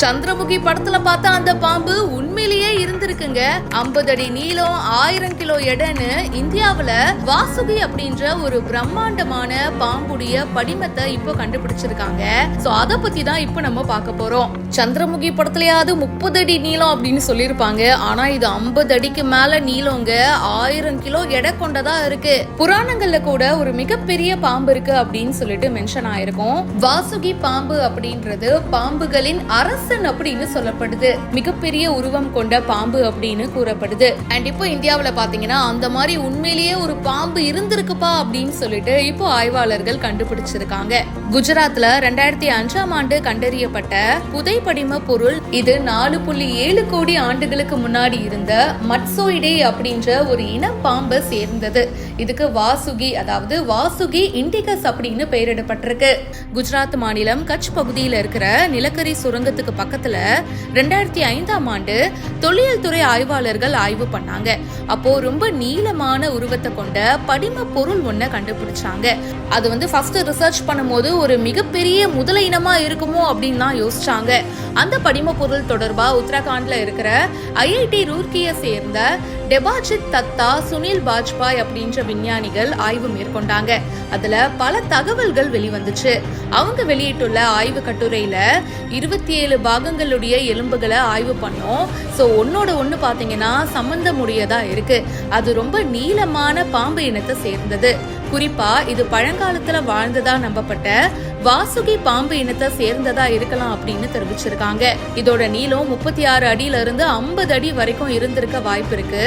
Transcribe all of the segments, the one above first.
சந்திரமுகி படத்துல பார்த்தா அந்த பாம்பு உண்மையிலேயே இருந்திருக்குங்க. 50 அடி நீளம், 1000 கிலோ எடைன்னு இந்தியாவுல வாசுகி அப்படின்ற ஒரு பிரம்மாண்டமான பாம்புடைய படிமத்தை இப்போ கண்டுபிடிச்சிருக்காங்க. சோ அத பத்தி தான் இப்போ நம்ம பார்க்க போறோம். சந்திரமுகி படத்துலயாவது 30 அடி நீளம் அப்படின்னு சொல்லிருப்பாங்க. ஆனா இது 50 அடிக்கு மேல நீளங்க, 1000 கிலோ எடை கொண்டதா இருக்கு. புராணங்கள்ல கூட ஒரு மிகப்பெரிய பாம்பு இருக்கு அப்படின்னு சொல்லிட்டு மென்ஷன் ஆயிருக்கும். வாசுகி பாம்பு அப்படின்றது பாம்புகளின் அரசன் அப்படின்னு சொல்லப்படுது. மிகப்பெரிய உருவம் கொண்ட பாம்பு அப்படின்னு கூறப்படுது. அண்ட் இப்போ இந்தியாவுல பாத்தீங்கன்னா அந்த மாதிரி உண்மையிலேயே ஒரு பாம்பு இருந்திருக்குப்பா அப்படின்னு சொல்லிட்டு இப்போ ஆய்வாளர்கள் கண்டுபிடிச்சிருக்காங்க. குஜராத்ல 2005ஆம் ஆண்டு கண்டறியப்பட்ட புதைப்படிம பொருள் இது 4.7 கோடி ஆண்டுகளுக்கு முன்னாடி இருந்த மட்சோயிடே அப்படின்ற ஒரு இன பாம்பை சேர்ந்தது. இதுக்கு வாசுகி, அதாவது வாசுகி இண்டிகஸ் அப்படின்னு பெயரிடப்பட்டிருக்கு. குஜராத் மாநிலம் கட்ச் பகுதியில் இருக்கிற நிலக்கரி சுரங்கத்துக்கு பக்கத்துல 2005ஆம் ஆண்டு தொல்லியல் துறை ஆய்வாளர்கள் ஆய்வு பண்ணாங்க. அப்போ ரொம்ப நீளமான உருவத்தை கொண்ட படிம பொருள் ஒன்ன கண்டுபிடிச்சாங்க. அது ஃபர்ஸ்ட் ரிசர்ச் பண்ணும்போது ஒரு மிகப்பெரிய முதல இனமா இருக்குமோ அப்படின்னு தான் யோசிச்சாங்க. அந்த படிம பொருள் தொடர்பா உத்தரகாண்ட்ல இருக்கிற ஐஐடி ரூர்க்கியை சேர்ந்த டெபாஜித் தத்தா, சுனில் பாஜ்பாய் அப்படின்ற விஞ்ஞானிகள் ஆய்வு மேற்கொண்டாங்க. அதுல பல தகவல்கள் வெளிவந்துச்சு. அவங்க வெளியிட்டுள்ள ஆய்வு கட்டுரையில 27 பாகங்களுடைய எலும்புகளை ஆய்வு பண்ணோம். சோ ஒன்னோட ஒண்ணு பாத்தீங்கன்னா சம்பந்தமுடையதா இருக்கு. அது ரொம்ப நீளமான பாம்பு இனத்தை சேர்ந்தது. குறிப்பா இது பழங்காலத்துல வாழ்ந்ததா நம்பப்பட்ட வாசுகி பாம்பு இனத்தை சேர்ந்ததா இருக்கலாம் அப்படின்னு தெரிவிச்சிருக்காங்க. இதோட நீளம் 36 அடியில இருந்து 50 அடி வரைக்கும் இருந்திருக்க வாய்ப்பு இருக்கு.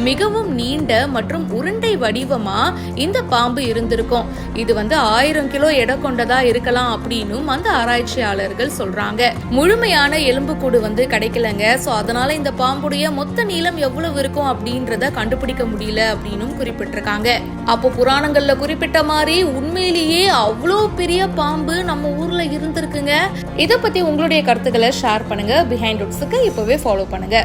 மிகவும் நீண்ட மற்றும் உருண்டை வடிவமா இந்த பாம்பு இருந்திருக்கும். இது 1000 கிலோ எடை கொண்டதா இருக்கலாம் அப்படின்னு அந்த ஆராய்ச்சியாளர்கள் சொல்றாங்க. முழுமையான எலும்புக்கூடு கிடைக்கலங்க. சோ அதனால இந்த பாம்புடைய மொத்த நீளம் எவ்வளவு இருக்கும் அப்படின்றத கண்டுபிடிக்க முடியல அப்படின்னு குறிப்பிட்டிருக்காங்க. அப்போ புராணங்கள்ல குறிப்பிட்ட மாதிரி உண்மையிலேயே அவ்வளோ பெரிய பாம்பு நம்ம ஊர்ல இருந்திருக்குங்க. இத பத்தி உங்களுடைய கருத்துக்களை ஷேர் பண்ணுங்க. பிஹைண்ட் ரூட்ஸ்க்கு இப்பவே ஃபாலோ பண்ணுங்க.